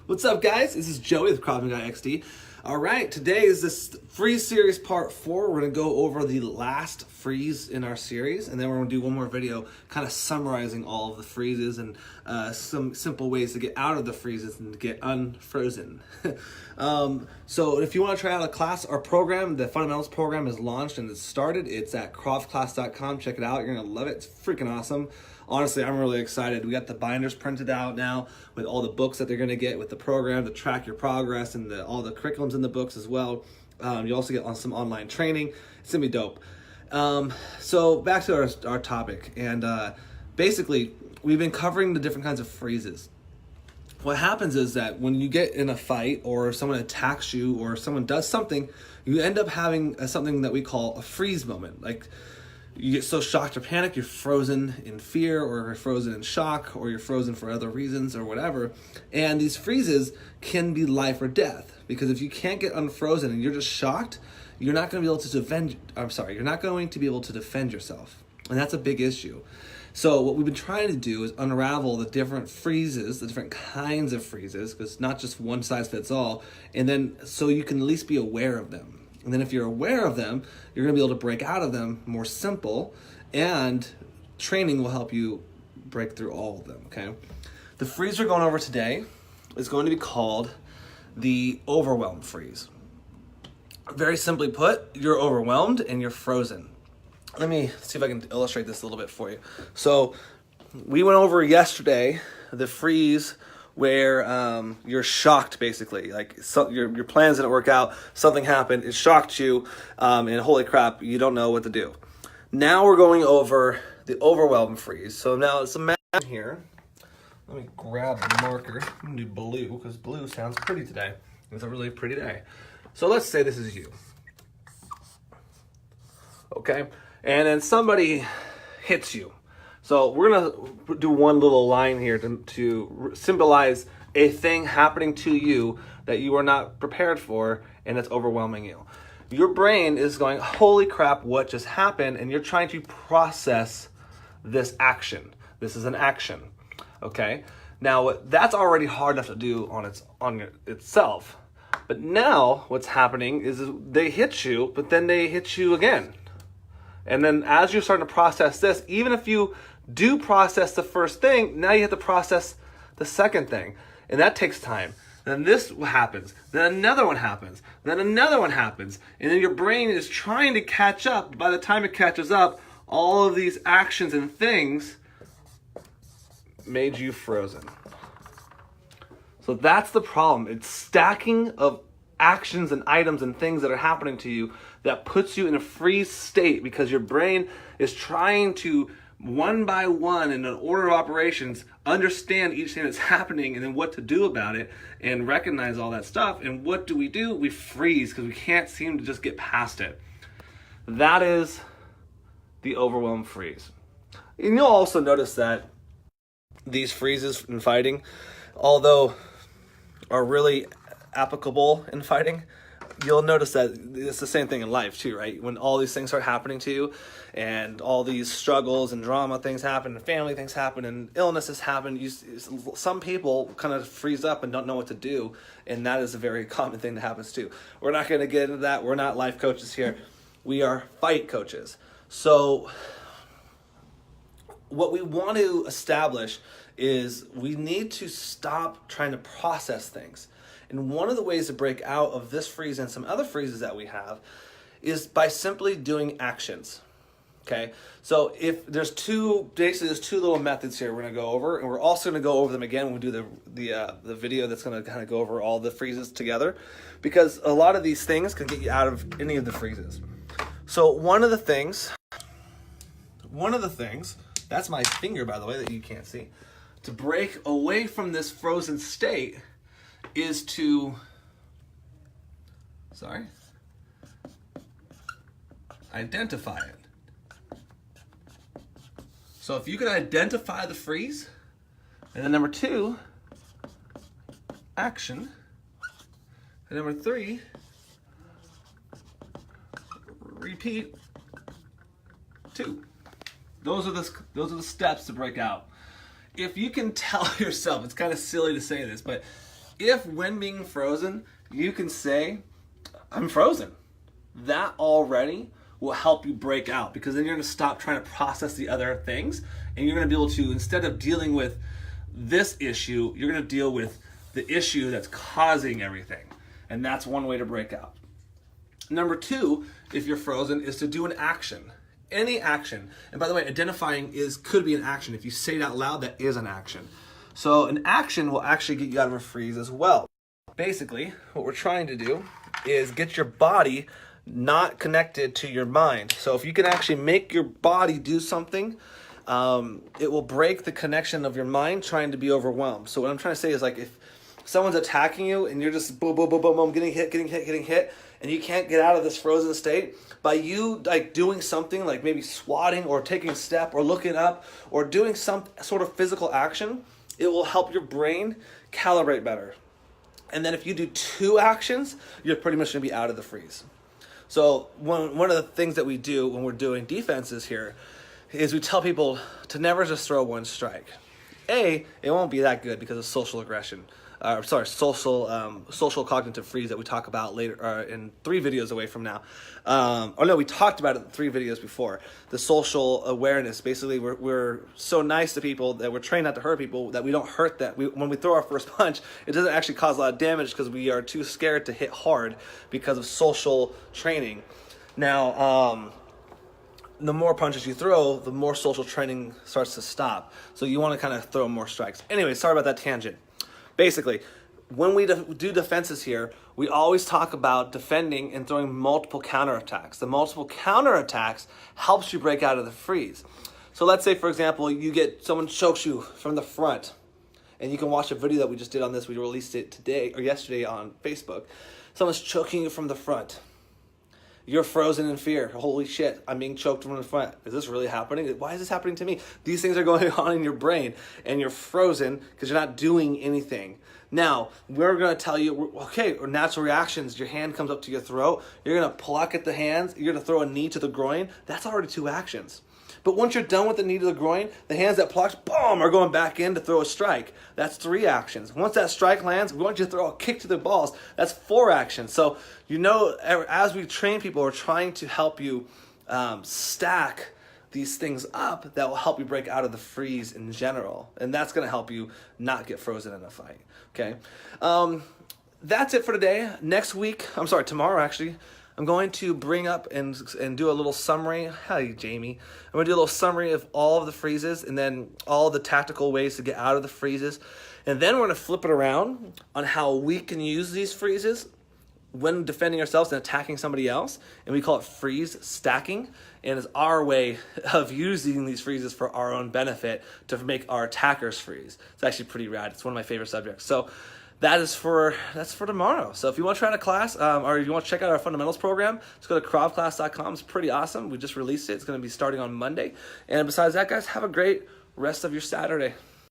What's up, guys? This is Joey with Krav Maga XD. All right, today is this freeze series part 4. We're going to go over the last freeze in our series, and then we're going to do one more video kind of summarizing all of the freezes and some simple ways to get out of the freezes and get unfrozen. So if you want to try out a class, our program, the fundamentals program, is launched and it's started. It's at kravclass.com. Check it out. You're going to love it. It's freaking awesome. Honestly, I'm really excited. We got the binders printed out now with all the books that they're going to get with the program to track your progress, and all the curriculums in the books as well. You also get some online training. It's going to be dope. So back to our topic. And basically, we've been covering the different kinds of freezes. What happens is that when you get in a fight or someone attacks you or someone does something, you end up having something that we call a freeze moment. Like, you get so shocked or panicked, you're frozen in fear, or you're frozen in shock, or you're frozen for other reasons or whatever. And these freezes can be life or death, because if you can't get unfrozen and you're just shocked, you're not going to be able to you're not going to be able to defend yourself. And that's a big issue. So what we've been trying to do is unravel the different freezes, the different kinds of freezes, because not just one size fits all, and then so you can at least be aware of them. And then if you're aware of them, you're going to be able to break out of them more simple, and training will help you break through all of them, okay? The freeze we're going over today is going to be called the Overwhelm freeze. Very simply put, you're overwhelmed and you're frozen. Let me see if I can illustrate this a little bit for you. So we went over yesterday the freeze where you're shocked, basically. Like, your plans didn't work out, something happened, it shocked you, and holy crap, you don't know what to do. Now we're going over the Overwhelm freeze. So now let's imagine here. Let me grab the marker. I'm gonna do blue, because blue sounds pretty today. It's a really pretty day. So let's say this is you. Okay? And then somebody hits you. So we're gonna do one little line here to symbolize a thing happening to you that you are not prepared for, and it's overwhelming you. Your brain is going, holy crap, what just happened? And you're trying to process this action. This is an action, okay? Now, that's already hard enough to do on itself. But now what's happening is they hit you, but then they hit you again. And then as you're starting to process this, even if you do process the first thing, now you have to process the second thing. And that takes time. Then this happens. Then another one happens. Then another one happens. And then your brain is trying to catch up. By the time it catches up, all of these actions and things made you frozen. So that's the problem. It's stacking of actions and items and things that are happening to you that puts you in a freeze state, because your brain is trying to, one by one, in an order of operations, understand each thing that's happening and then what to do about it and recognize all that stuff. And what do? We freeze, because we can't seem to just get past it. That is the Overwhelm freeze. And you'll also notice that these freezes in fighting, although are really applicable in fighting, you'll notice that it's the same thing in life too, right? When all these things start happening to you, and all these struggles and drama things happen, and family things happen, and illnesses happen, some people kind of freeze up and don't know what to do, and that is a very common thing that happens too. We're not going to get into that. We're not life coaches here. We are fight coaches. So what we want to establish is we need to stop trying to process things. And one of the ways to break out of this freeze and some other freezes that we have is by simply doing actions. Okay, so if there's two little methods here we're gonna go over, and we're also gonna go over them again when we do the video that's gonna kind of go over all the freezes together, because a lot of these things can get you out of any of the freezes. So one of the things, that's my finger, by the way, that you can't see, to break away from this frozen state is to, identify it. So if you can identify the freeze, and then number 2, action, and number 3, repeat 2. Those are the steps to break out. If you can tell yourself, it's kind of silly to say this, but if when being frozen, you can say, I'm frozen, that already will help you break out, because then you're going to stop trying to process the other things, and you're going to be able to, instead of dealing with this issue, you're going to deal with the issue that's causing everything. And that's one way to break out. Number two, if you're frozen, is to do an action. Any action. And by the way, identifying could be an action. If you say it out loud, that is an action. So an action will actually get you out of a freeze as well. Basically, what we're trying to do is get your body not connected to your mind. So if you can actually make your body do something, it will break the connection of your mind trying to be overwhelmed. So what I'm trying to say is, like, if someone's attacking you and you're just boom, boom, boom, boom, boom, getting hit, and you can't get out of this frozen state, by you like doing something like maybe swatting or taking a step or looking up or doing some sort of physical action, it will help your brain calibrate better. And then if you do two actions, you're pretty much going to be out of the freeze. So one of the things that we do when we're doing defenses here is we tell people to never just throw one strike. It won't be that good because of social aggression. Social cognitive freeze that we talk about later in 3 videos away from now. We talked about it in 3 videos before. The social awareness. Basically, we're so nice to people that we're trained not to hurt people that we don't hurt them. When we throw our first punch, it doesn't actually cause a lot of damage because we are too scared to hit hard because of social training. Now, the more punches you throw, the more social training starts to stop. So you want to kind of throw more strikes. Anyway, sorry about that tangent. Basically, when we do defenses here, we always talk about defending and throwing multiple counterattacks. The multiple counterattacks helps you break out of the freeze. So let's say, for example, someone chokes you from the front, and you can watch a video that we just did on this. We released it today or yesterday on Facebook. Someone's choking you from the front. You're frozen in fear. Holy shit, I'm being choked from the front. Is this really happening? Why is this happening to me? These things are going on in your brain, and you're frozen because you're not doing anything. Now, we're going to tell you, okay, natural reactions. Your hand comes up to your throat. You're going to pluck at the hands. You're going to throw a knee to the groin. That's already 2 actions. But once you're done with the knee to the groin, the hands that plucked, boom, are going back in to throw a strike. That's 3 actions. Once that strike lands, we want you to throw a kick to the balls. That's 4 actions. So, as we train people, we're trying to help you stack these things up that will help you break out of the freeze in general. And that's going to help you not get frozen in a fight. Okay? That's it for today. Tomorrow actually, I'm going to bring up and do a little summary. Hi, Jamie. I'm going to do a little summary of all of the freezes and then all the tactical ways to get out of the freezes. And then we're going to flip it around on how we can use these freezes when defending ourselves and attacking somebody else. And we call it freeze stacking. And it's our way of using these freezes for our own benefit to make our attackers freeze. It's actually pretty rad. It's one of my favorite subjects. So that's for tomorrow. So if you want to try out a class or you want to check out our fundamentals program, just go to kravclass.com. It's pretty awesome. We just released it. It's going to be starting on Monday. And besides that, guys, have a great rest of your Saturday.